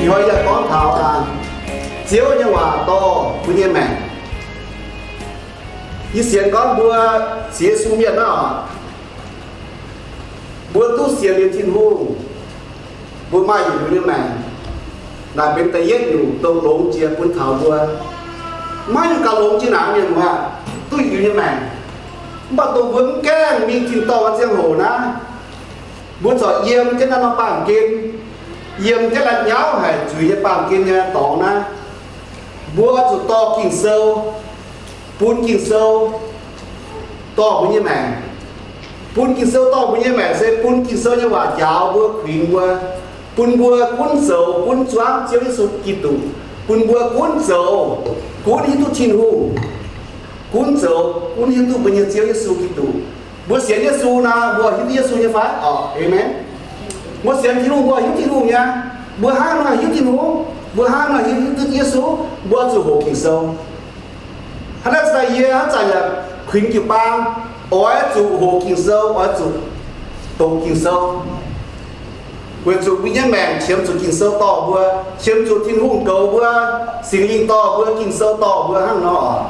chỉ hỏi giờ có thảo chiếu như hòa to với như mẹ như xiên con bữa xía su miệng đó bữa tu xiên đến thiên hùng bữa maiอยู่như mẹ là bên tây yếtอยู่ตรงหลงเจียบนเขาบัวไม่อยู่กับหลงจีหนังอย่างว่าตุ้ยอยู่như mẹ bắt đầu vững kengมีกินต่อวันเสียงโหนะบัวสอดเยี่ยมเจ้าน้องป่ามกินเยี่ยมเจ้าหลัดเย้าให้จุยป่ามกินเนี่ยต่อนะบัวสุดต่อกิ่งเซลปูนกิ่งเซลต่อเป็นยังไงปูนกิ่งเซลต่อเป็นยังไงเซปูนกิ่งเซลยังว่ายาวบัวขวิงบัวปูนบัวกุ้นเซลปูนจ้วงเจียวที่สุดกี่ตุปูนบัวกุ้นเซลกุ้นที่ตุชินหูกุ้นเซลกุ้นที่ตุเป็นยังเจียวที่สุดกี่ตุบัวเสียงเยซูนะบัวที่เยซูยังฟ้าอ๋อเห็นไหมบัวเสียงที่หูบัวที่หูเนี่ยบัวห้างนะที่หูบัวห้างนะที่เยซูบัวจู่หัวกิ่งเซลhắn đã tại vì hắn tại là khuyến kiểu bang ở chủ hồ kinh sâu ở chủ tổ kinh sâu quyền chủ bị nhân mèn chiếm chủ kinh sâu to vừa chiếm chủ thiên hùng cầu vừa sinh linh to vừa kinh sâu to vừa hang nọ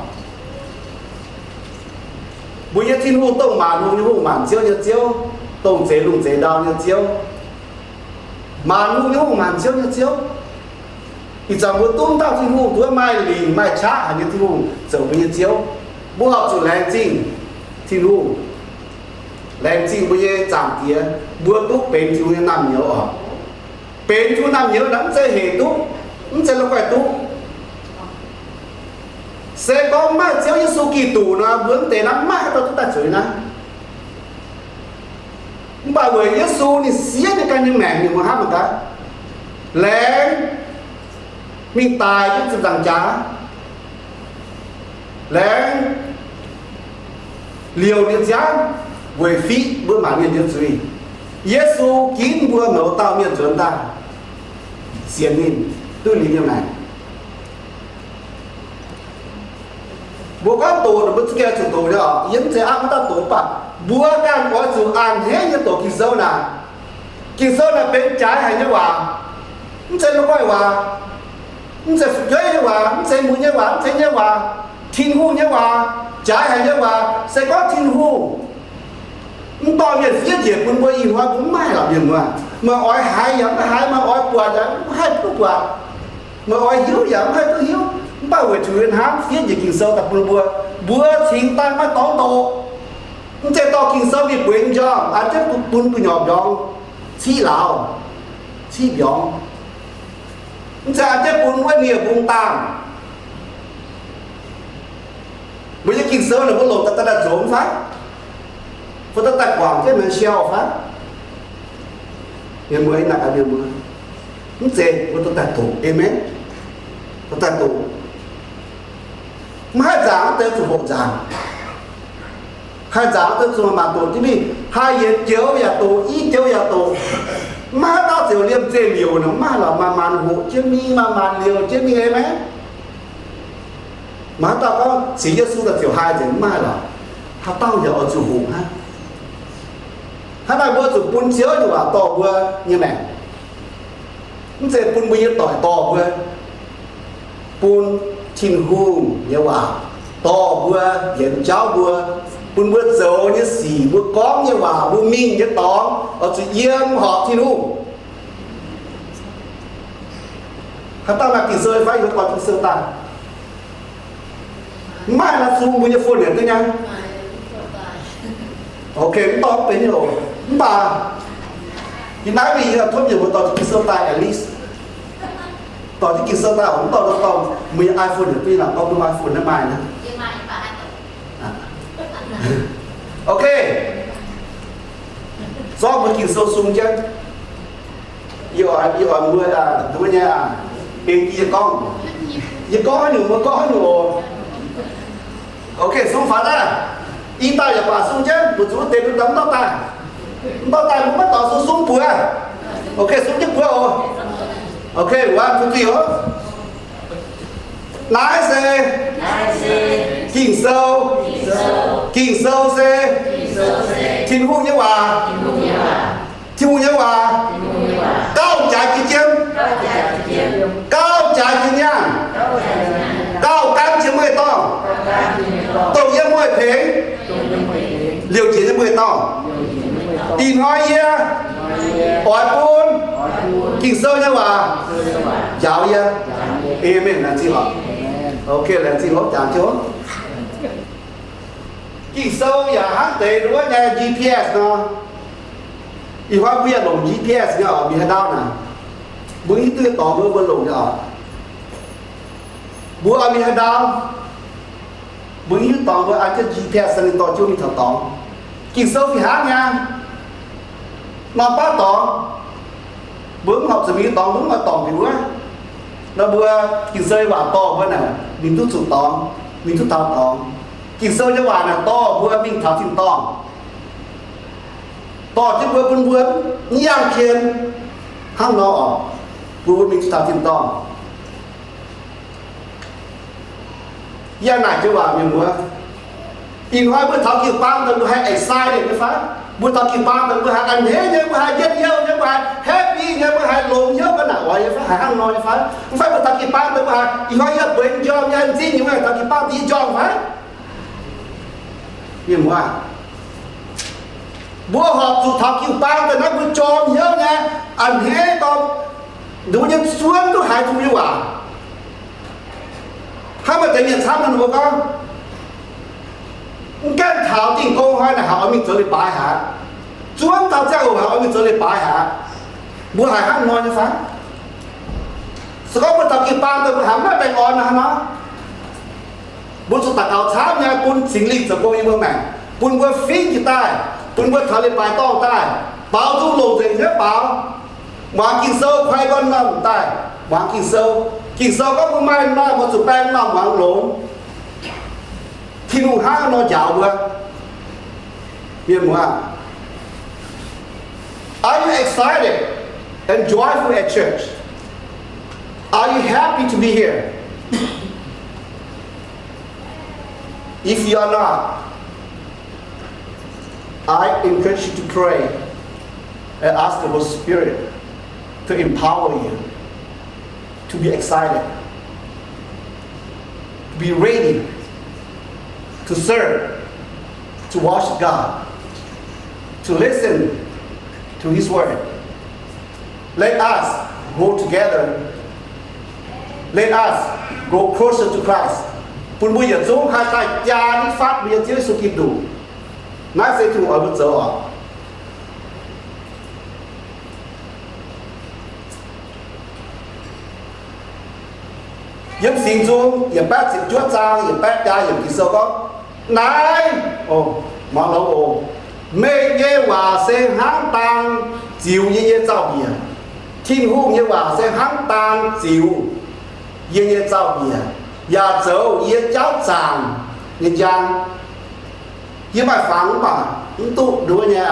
bây giờ thiên hùng tông màn hùng như hùng màn chiếu như chiếu tông chế lùng chế đào như chiếu màn hùng như hùng màn chiếu như chiếu thì chẳng muốn tung tạo thiên hùng tuổi mai lìn mai chá hẳn như thiên hùng trở với như chiếu bố học chủ lèn chinh thiên hùng lèn chinh bây giờ giảm tía bữa túc bến chú nằm nhớ ở bến chú nằm nhớ đắm sẽ hề túc cũng sẽ là quay túc sẽ có mai chiếu như số kỳ tù nó vướng tế lắm mai tao chúng ta chửi nó bà bởi Giê-xu thì xía cái căn những mẹ như mà hát một cái lèn mình tài cái sự rằng trả lẽ liều điện giá về phí bữa mà miền điện suy Giê-xu kín bữa nấu tao miền chuẩn ta xiên nhìn tôi lý như này bữa các tổ là bữa kia chủ tổ đó yếm sẽ ăn ta tổ bạc bữa can có chủ ăn hết như tổ kỳ sâu là bên trái hay như hòa không sẽ nó quay hòa không sẽ phục giới như hòa không sẽ mũi như hòa không sẽ như hòa thiên hùng như hòa trái hay như hòa sẽ có thiên hùng không to miền phía diệt quân bơi in hoa cũng mai làm gì mà ỏi hai giảm hai mà ỏi quạt giảm hai cứ quạt mà ỏi hiếu giảm hai cứ hiếu bao người truyền hám phía diệt kinh sâu tập bùa thiên tai mà tóm tổ không sẽ to kinh sâu bị quyền cho anh chắc quân bùi nhọp dòng chi lào chi dòng cha chắc buồn quá nhiều buồn tàng bây giờ kinh sơ là có lột ta đã trốn phát có ta tài quảng chứ mình xeo phát nhưng mới là cái điều mới không dễ có ta tài tủ amen ta tài tủ mà hai giáo tới chủ hộ giảng hai giáo tới chủ mà tổ tí bi hai yết chiếu và tổ ít chiếu và tổ mà tao chỉ liêm dê liều nó mà là mà màn hộ chứ mi mà màn liều chứ mi em ấy mà tao có chỉ Giê-xu là tiểu hai thì mà là tao giờ ở chủ hộ ha hai bữa chủ bún chiếu như là to bữa như này không dễ bún bây giờ tỏi to bữa bún thiên hùng như là to bữa hiện cháu bữa bún bữa dầu như xì bữa có như là bữa minh như tóm ở chủ yếm họ thiên hùng hắn ta là kỳ sơ phải còn kỳ sơ ta mai là xuống bao nhiêu phun điện tới nhau ok cũng to tính rồi bà thì nói vì là thôi nhiều một tàu kỳ sơ ta at least tàu kỳ sơ ta cũng tàu to mình iPhone được tuy là có một iPhone nó mài nữa ok do một kỳ sơ xuống chứ yêu mưa là tôi nha bên kia con giờ có nhiều mà có nhiều ok xuống phá ra y ta giờ bà xuống chứ một số tiền nó tấm tao tài cũng bắt tao xuống bùa ok xuống chứ bùa rồi ok one two three hả lái xe kinh sâu xe thiên hùng như hòa thiên hùng như hòa cao chạy kỳ chiêm cao trái chứ nha cao cán chứ mười to tổ yếm mười thế liều chỉ cho mười to in hỏi ye hỏi buôn kinh sơ nha bà giáo ye amen là gì hả ok là gì hả chạm chỗ kinh sâu ya hãng tế đúng không nha GPS nóอีว่าเวียลง GPS เนี่ยอ๋อมีให้ดาวนะบุ้งตื้อต่อเมื่อวันลงเนี่ยอ๋อบัวมีให้ดาวบุ้งตื้อต่อเมื่ออาจจะ GPS สนิทต่อช่วงมีถัดต่อกินเซลฟี่หาไงนอนป้าต่อบุ้งhọcจะมีต่อบุ้งมาต่ออยู่วะแล้วบัวกินเซลว่าต่อเมื่อน่ะมีทุกสุดต่อมีทุกทางต่อกินเซลจะว่าน่ะต่อบัวมีทางทิ้งต่อต่อที่บัวปุ่นบัวนี่ยังเขียนห้างนอออกบัวมีสถานที่ต้องย่าไหนจะว่าอย่างบัวอินไว้บัวทำกี่ปังแต่บัวให้ไอ้ทรายเนี่ยไม่ฟ้าบัวทำกี่ปังแต่บัวให้อันเฮ้ยเนี่ยบัวให้เย็นเยอะเนี่ยบัวให้แฮปปี้เนี่ยบัวให้ลมเยอะกันหนาไว้ฟ้าให้ห้างนอฟ้าฟ้าบัวทำกี่ปังแต่บัวให้อินไว้เยอะเป็นยอมยันจริงอย่างไรทำกี่ปังที่ยอมฟ้าอย่างบัวบัวหอบสุดทับคิวปังแต่นักบัวจอมเยอะไงอันเฮ้ตอนดูยังส่วนตัวหายทุกอย่างถ้ามันจะเนี่ยช้ำมันบัวก็แก้ถาวจริงโกงให้นะหาเอามีเจอเลยปลายหาส่วนตาเจ้าหาเอามีเจอเลยปลายหาบัวหายห้างนอนจะฟังสก็บัวทับคิวปังแต่บัวหาไม่ไปอ่อนนะเนาะบัวสุดตัดเอาช้ำเนี่ยปุ่นสิงลิงสกุลยังเมืองแม่ปุ่นบัวฟิ้งกีตาร์ปุ่นบัวทะเลปลายต้องใต้เปล่าทุกลงถึงเนี่ยเปล่าวางกินโซ่ใครก็นั่งใต้วางกินโซ่ก็ไม่น่ามาสุดแป้งน่าวางหลงที่นู่นห้างนอนยาวเบื่อเรียนว่า Are you excited and joyful at church? Are you happy to be here? If you are not, I encourage you to pray and ask the Holy Spirit to empower you, to be excited, to be ready, to serve, to worship God, to listen to His Word. Let us go together. Let us go closer to Christ. Pun bây giờ chúng hai tay cha đi phát bây giờ chưa số kịp đủ. Nói sẽ thu ở một giờ. Yếm xin chung, yếm bác xin chúa trang, yếm bác cha, yếm kì sơ có. Này! Ồ, mà lâu ồ. Mê nhé hòa sen hãng tăng, chiều nhé nhé trao bìa. Thiên hương nhé hòa sen hãng tăng, chiều nhé nhé trao bìa. Và dấu nhé cháu chàng, nhé chàng. Yếm bài phẳng mà, những tụ đúng không nhé?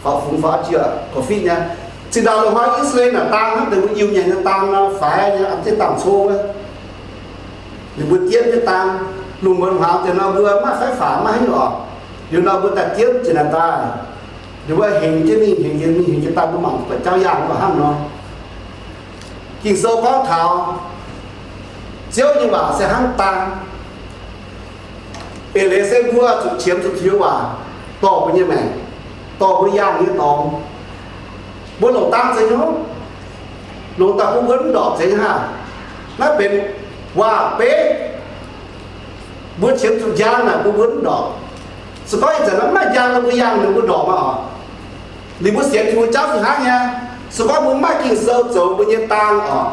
Phá phúng phá chưa? Có phít nha. Chỉ đạo là hóa Israel là tăng, đừng có yêu nhé tăng phải nhé, ăn thế tăng xô ấy. Đừng có tiết cho tăng, lùm vấn hóa thì nó vừa mà phải phá mà hay nhỏ. Điều nào vừa ta tiết chỉ là ta. Điều vừa hình chứ mình, hình chứ ta có mỏng, phải trao dạng vào hăng nó. Kinh sâu có thảo, chiếu như bảo sẽ hăng tăng. Ê lê sẽ vua chụp chiếm chụp thiếu vào, tỏ với như mẹ, tỏ với dạng như tỏ. Bố lồng tăng sẽ nhớ, lồng tăng cũng vẫn đỏ sẽ ha. Nó bên hòa bế, bố chiếm chụp giang là cũng vẫn đỏ. Sự có ý nó mà giang là bố giang là bố đỏ mà họ. Lý bố xếp thì bố cháu thì hát nha. Sự có bố mắt kinh sâu dấu bố nhiên tăng họ.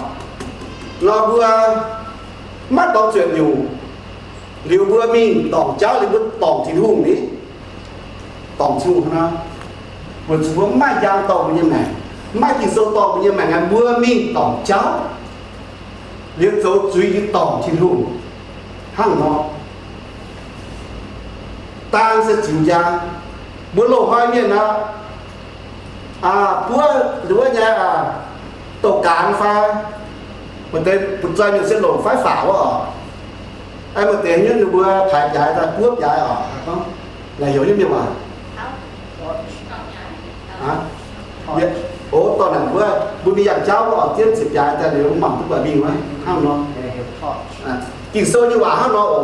Nó bố mắt đọc chuyện nhiều. Liệu bố mình tỏng cháu, liệu bố tỏng thì hùng đi. Tỏng thì hùng hả? Bố chú bố mắt giang tỏng bố nhiên này. Mắt kinh sâu tỏng bố nhiên này là bố mình tỏng cháu. Liệu dấu chú ý tỏng thì hùng. Hăng nó. Tăng sẽ chịu ra. Bố lộ hoài miền á. Bố đứa nha tổ cán pha. Một tên một doanh mình sẽ lộ phái phảo ở. Ai một tên nhất là bố thải giải ra cướp giải ở. Là hiểu như miệng mà. Ồ, toàn là bố มีอย่างเจ้าก็ออกเทียนสิบยายแต่เดี๋ยวหมั่นทุกแบบบิงไว้ห้ามเนาะกินโซ่ยี่หว่าห้ามเนาะโอ้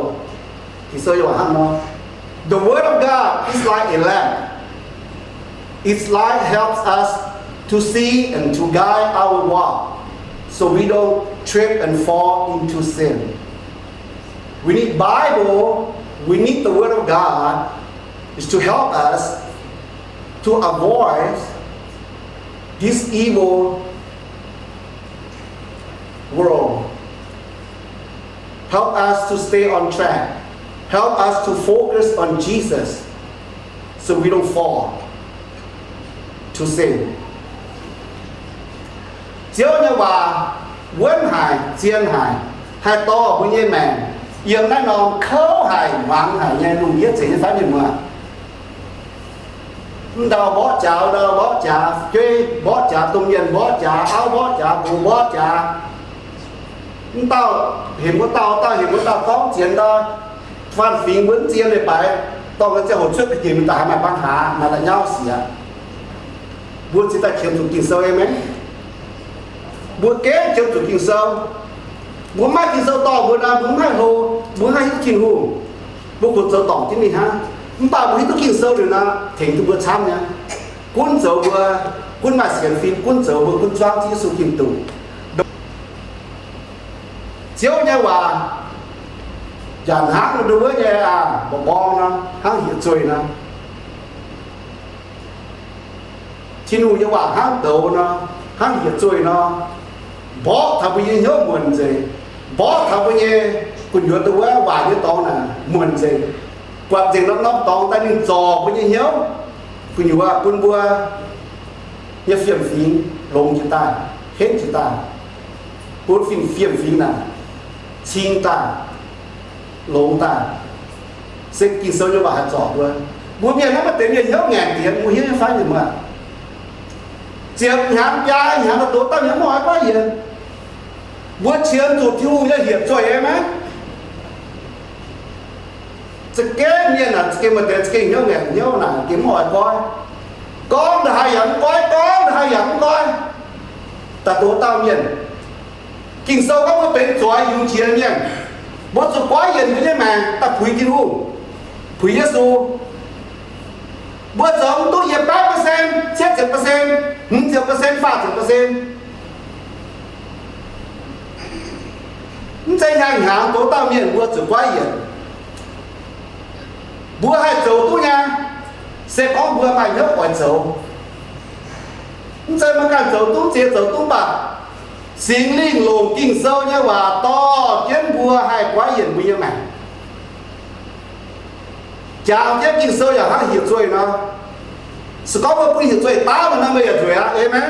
กินโซ่ยี่หว่าห้ามเนาะ The word of God is like a lamp. Its light helps us to see and to guide our walk, so we don't trip and fall into sin. We need Bible. We need the word of God is to help us to avoid this evil world. Help us to stay on track. Help us to focus on Jesus so we don't fall to sin. Chiếu như bà quên hài, chiên hài, hai to với như mẹ, yên nói nó khấu hài, vắng hài, nghe nụ biết gì phải như mà. Đâu bó chảo, đâu bó chả, chơi bó chả tôm nhân, bó chả áo, bó chả bù, bó chả. Tao hiện của tao hiện của tao có chuyện đó. Phan phí muốn chiên này phải tao có sẽ hỗ trợ cái gì mình ta mà ban hạ mà là nhau xỉa buôn chỉ ta kiếm chủ kinh sâu em ấy buôn kế kiếm chủ kinh sâu buôn mai kinh sâu to buôn à buôn hai hồ buôn hai cái kinh hồ buôn cuộc sâu tổng chứ mình ha chúng ta buôn cái kinh sâu rồi na thỉnh tụ buôn chăm nhá quân dầu vừa quân mà xiển phim quân dầu vừa quân choang chỉ số kinh tụ chiếu nhau và chẳng hát nó đối với nhà bỏ bom nó hát hiện rồi nó xin hù như bà hát đầu nó hát hiện rồi nó bỏ thằng bây giờ nhớ muộn gì bỏ thằng bây giờ còn nhớ tôi quá bà như to nè muộn gì quạt gì nó to ta nên trò bây giờ nhớ còn nhớ bà quân bua nhớ phiền phí lồng chúng ta hết chúng ta quân phiền phí nè xin ta lông ta sẽ kinh sâu cho bà hạt trọ luôn bố mẹ nó mà tiền nhiều nhớ ngàn tiền mua hiến phải gì mà chiếc nhám trai nhám là tốt tao nhám hỏi quá gì bố chiến tụt thiêu cho hiệp cho em á cái miền là cái mà tiền cái nhớ ngàn nhớ là kiếm hỏi coi con là hai dẫn coi con là hai dẫn coi ta tốt tao miền kinh sâu có một bên tròi dùng chiến miền bố sự quá hiện với mà ta phủi kinh hù phủi Giêsu bố giống tôi hiệp 8% 7% 10% 8% chạy nhanh hàng tố tao miền bố sự quá hiện bố hai dấu tôi nha sẽ có bố mày nhớ khỏi dấu chạy mà cả dấu tôi chế dấu tôi bạc xin linh lồng kinh sâu như và to kiến bùa hai quá hiền bây giờ mày chào kiến kinh sâu là hắn hiểu rồi nó sự có một hiểu rồi ta mà nó mới hiểu rồi á em ấy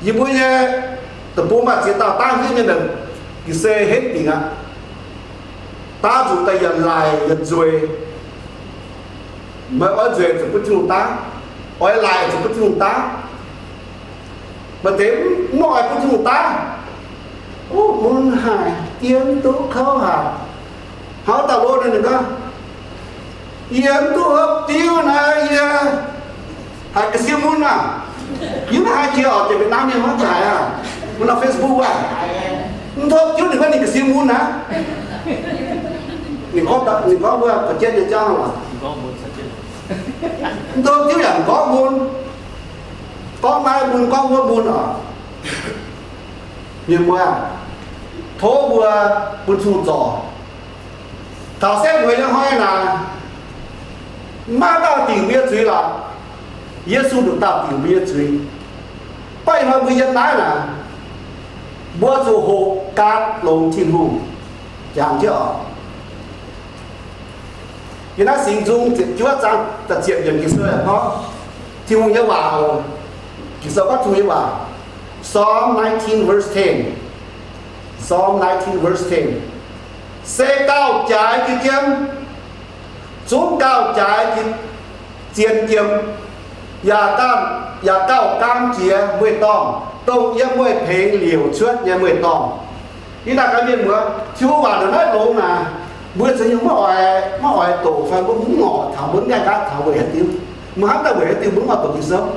như bây giờ tập bố mà chỉ tao tăng cái nhân lực cái xe hết tiền á ta dùng tay nhận lại nhận rồi mà ở rồi thì có chung ta ở lại thì có chung ta mà thế mọi của chúng ta muốn hài yên tú khâu hạt họ tạo lô này được không yên tú hấp tiêu này hai cái siêu muốn nào nhưng mà hai chiều ở Việt Nam nhưng mà chạy à muốn là Facebook à thôi chứ đừng có những cái siêu muốn hả mình có vừa có chết được cho không à thôi chứ chẳng có muốn có mai buồn có buồn ở nhưng mà thố vừa buồn sụt giỏ thảo xét người nó hỏi là mà tao tìm biết gì là Giêsu được tao tìm biết gì bây giờ bây giờ nói là bữa dù hộ cát lồng thiên hùng chẳng chứ ở thì nó sinh dung chúa rằng thật chuyện dần cái xưa là có thiên hùng nhớ vào thì sao các chú ý vào Psalm 19 verse 10 Psalm 19 verse 10 xe cao trái cái kiếm xuống cao trái cái chiên kiếm nhà cao cam chia 10 tòng tông nhé 10 phê liều suốt nhé 10 tòng như là cái việc nữa chú vào được nói luôn là bữa giờ những mà hỏi tổ phải bún ngọt thảo bún gai cá thảo về hết tiêu mà hắn ta về hết tiêu bún ngọt tổ kỳ sớm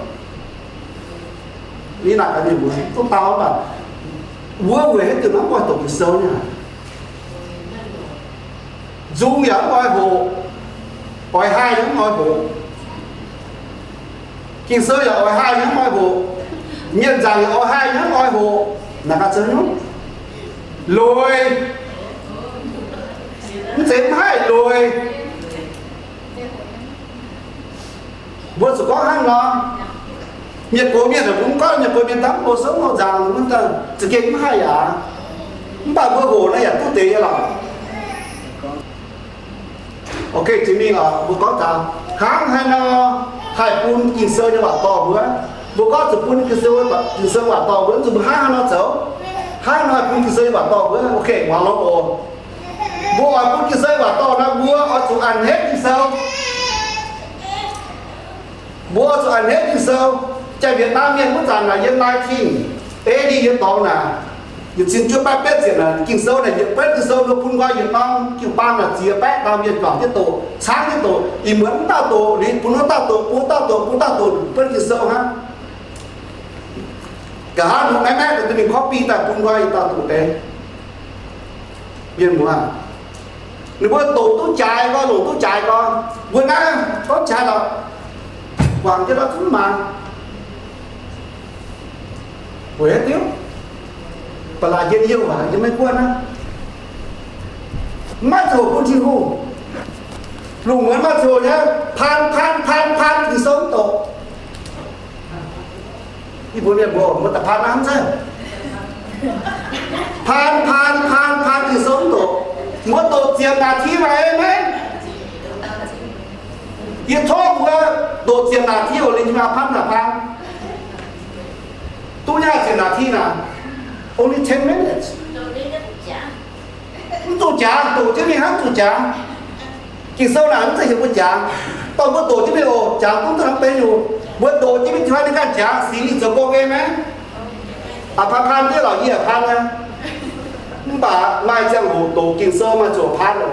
lý là cái gì bữa tôi tao mà bữa về hết từ nó coi tổ kỳ sơ nha dung nhẫn coi hồ coi hai những coi hồ kỳ sơ là coi hai những coi hồ nhận rằng coi hai những coi hồ là cả sơ nhúng lùi dễ hai lùi bữa sẽ có hàng nó nhiệt cố miền là cũng có nhiệt cố miền tắm hồ sống hồ giàng cũng ta chỉ kiến hai à bà bữa hồ này là quốc tế là ok chứng minh là bữa có tao kháng hay nó hai phun kinh sơ như bảo to bữa có chụp phun kinh sơ bảo to bữa chụp hai nó xấu hai nó phun kinh sơ như bảo to bữa ok vào nó ồ bữa phun kinh sơ bảo to nó bữa ở chụp ăn hết kinh sơ bữa chụp ăn hết kinh sơ tại Việt Nam miền quốc gia là hiện nay thì ê đi hiện tàu là những xin chưa bắt biết gì là kinh sâu này những biết kinh sâu nó phun qua Việt Nam kiểu ban là chia bét Nam miền vào tiết tổ sáng tiết tổ thì muốn tao tổ đi phun nó tao tổ phun tao tổ biết kinh sâu ha cả hai một mẹ của tụi mình copy tại phun qua tao tổ đấy miền mùa nếu bữa tổ tôi chạy con tổ tôi chạy con vừa nãy có chạy là hoàng cho nó thứ mà quế tiếp và là dân yêu mà dân mấy quân á mắt thổ cũng chi hù lùng muốn mắt thổ nhá phan thì sống tổ đi bố miền bộ một tập phan lắm chứ phan thì sống tổ một tổ tiền là thi mà em ấy yên thô của tổ tiền là thi ở lên mà phan là phan tôi nhà tiền là thi nào only 10 minutes. Tôi chả, tôi chứ đi hát tôi chả. Kỳ sau nào cũng sẽ hiểu tôi chả. Tôi bữa tổ chứ đi ồ, chả cũng tôi làm tên rồi. Bữa tổ chứ đi thoát đi cả chả, xí đi cho cô game ấy. À phan thế là gì à phan nha. Nhưng bà mai chẳng hồ tổ kỳ sau mà chỗ phan rồi.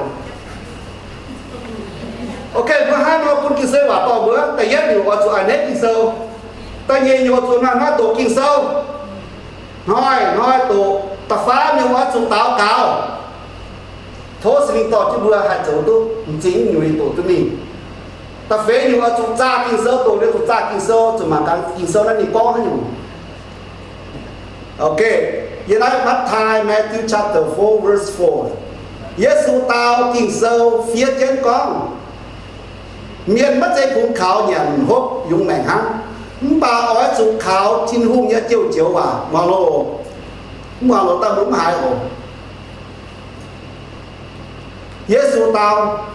Ok, bữa hát nó cũng kỳ sau bảo tỏ bữa, tại nhất nhiều ở chỗ ảnh hết kỳ sau. Tại nhiên nhiều ở chỗ nào nó tổ kỳ sau. Nói tổ ta phá nhưng mà chúng tao cao thố sinh tỏ chứ bữa hai chỗ tôi chính người tổ tôi mình ta phế nhưng mà chúng ta kinh sơ tổ nên chúng ta kinh sơ chúng mà cái kinh sơ nó đi có hết nhỉ ok hiện nay bắt thai Matthew chapter 4 verse 4 Giêsu tao kinh sơ phía trên con miền mất dây cũng khảo nhận hốt dùng mảnh hăng bà ở chỗ khảo thiên hung nhá chiều chiều mà nó ta muốn hại hồ Giêsu tao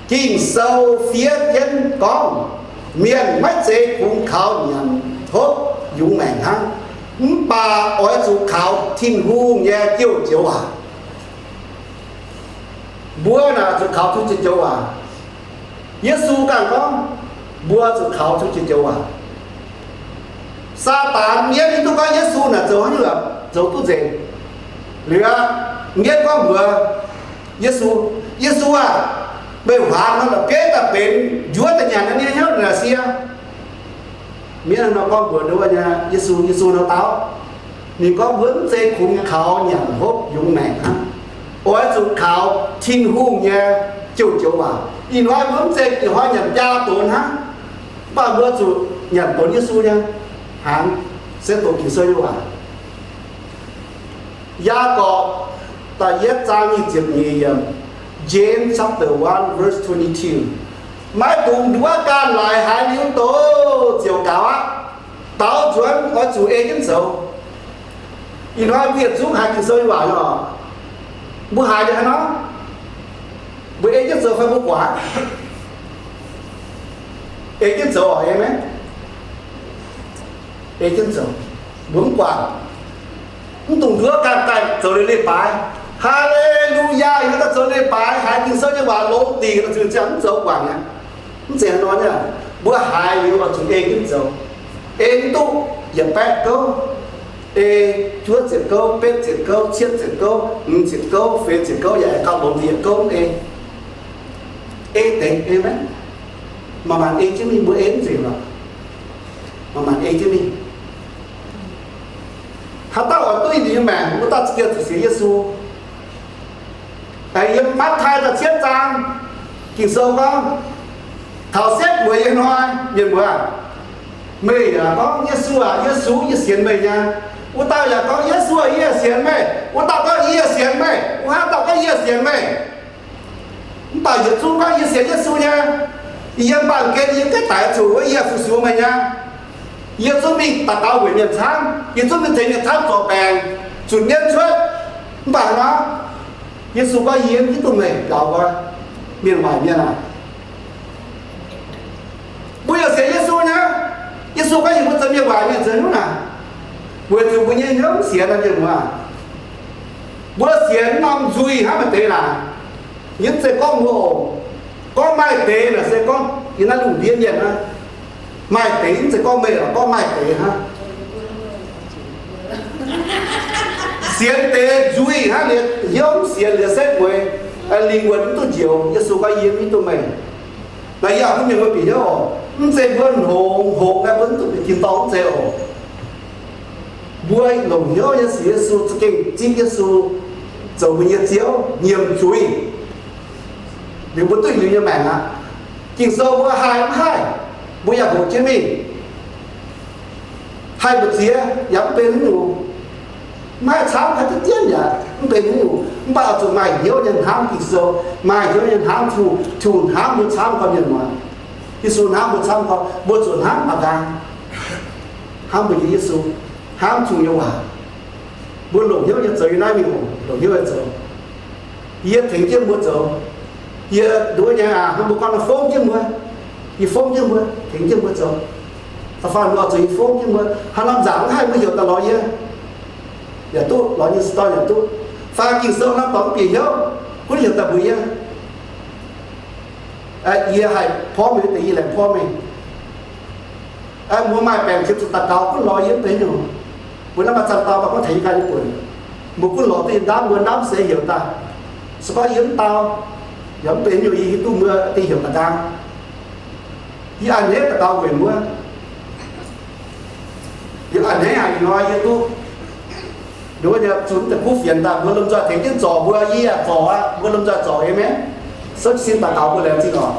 kinh sâu phía trên con miền mất dây cũng khảo nhận hốt dùng mảnh hăng bà ở chỗ khảo thiên hung nhá chiều chiều bữa nào chỗ khảo thiên chiều Giêsu càng con bữa chỗ khảo thiên chiều sa tàn miễn đi tôi có Giêsu là dấu như là dấu tu gì lừa miễn có vừa Giêsu à bây hoàng nó là kế tập bên chúa tại nhà nó nghe nhớ là xia miễn là nó có vừa đâu nha Giêsu nó táo mình có vững dây cùng khảo nhận hốt dùng mẹ ha ở dùng khảo thiên hung nha chiều in nói vững dây thì hoa nhận gia tốn ha ba bữa chủ nhận tốn Giêsu nha hắn sẽ tổ kỳ sơ như vậy Gia có ta yết trang như chiếc nhì James chapter 1 verse 22 mãi cùng đua can lại hai yếu tố chiều cao á tao chuẩn có chủ ế chân sâu ý nói việc giúp hai kỳ sơ như vậy rồi bữa hai cho nó bữa ế chân sâu phải bữa quả ế chân sâu ở em ấy ế chân sâu bướng quả cũng tùng đứa càng cảnh trở lên lên bài Hallelujah người ta trở lên bài hai kinh sơ như bà lỗ tì nó chưa chẳng dấu quả nhá không sẽ nói nhá bữa hai nếu mà chúng ê kinh dấu ê tu dập bét câu ê chúa diệt câu bếp diệt câu chiết diệt câu diệt câu phê diệt câu vậy cao bộ diệt câu ê ê tế ê mấy mà bạn ê chứ mình bữa ê gì mà bạn ê chứ mình 他到我对你们，我到这个写耶稣。哎，马太的7章，经说讲，头先为人nói，認唔啊？咩啊？講耶穌啊，耶穌一顯咩呀？我到呀講耶穌啊，一顯咩？我到個一顯咩？我還到個一顯咩？你到耶穌講一顯耶穌呢？一樣辦給一個大主，我耶穌說咩呀？耶穌咪達到為面餐，耶穌咪整面餐做病，準年出，你辦嗎？耶穌講一你都沒搞過，面外面啊？不要寫耶穌呢？耶穌講一我這面外面真有呢？我就不認同寫那邊嘛。我寫南最他們對啦，人在講我，講賣對了，是講人家路邊人啊，賣對人在講咩了，講賣對哈。寫對最他連用寫了寫過，靈魂都有，耶穌講一都沒。那要佢哋會比較，唔係本紅嘅本都見到唔係哦。會龍友也是耶穌這個真耶穌就會一招嚴罪，你不對你嘅命啊！經受會害唔害？不要好見面，害不接也เป็นอยู่ไม่ช้าเขาจะเตี้ยนอย่ามันเป็นอยู่บ้าจุดไม่เหี่ยวยันห้ามกิโซไม่เหี่ยวยันห้ามชูนห้ามบุญช้ำเขายันมากิโซห้ามบุญช้ำเขาบุญส่วนห้ามอาการห้ามบุญยิโซห้ามชูยวาบุญหลงเหี่ยวยันเจออยู่ไหนมีหงหลงเหี่ยวยันเจอเยี่ยถึงเจ้าบุญเจอเยี่ยดูยังอ่ะห้ามบุญกันฟ้องเจ้าบุญยี่ฟ้องเจ้าบุญถึงเจ้าบุญเจอถ้าฟังเราจะยี่ฟ้องเจ้าบุญห้ามจังให้ไม่เหี่ยวตลอดเยี่ยอย่าตู้ร้อยยี่สิบต่ออย่าตู้ฟ้ากินโซ่น้ำตอมเปลี่ยนเยอะคุณอย่าตะบุยเยี่ยให้พ่อไม่ตีแหล่งพ่อไม่มัวไม่แปลงชุดตะเกาคุณรอเยอะไปอยู่บุญน้ำมันจันตาบอกว่าไทยกันญี่ปุ่นบุญคุณหล่อตีน้ำบุญน้ำเสียเหี่ยวตาสปอยยืนเตาอย่าเป็นอยู่อีตู้เมื่อตีเหี่ยวตะกังยี่อันนี้ตะเกาเหวี่ยงเมื่อยี่อันนี้หายน้อยยี่ตู้đối với chúng ta cũng phiền ta vừa lâm cho thấy cái trò vừa ý à trò á vừa lâm cho trò em ấy rất xin ta cáo vừa làm gì đó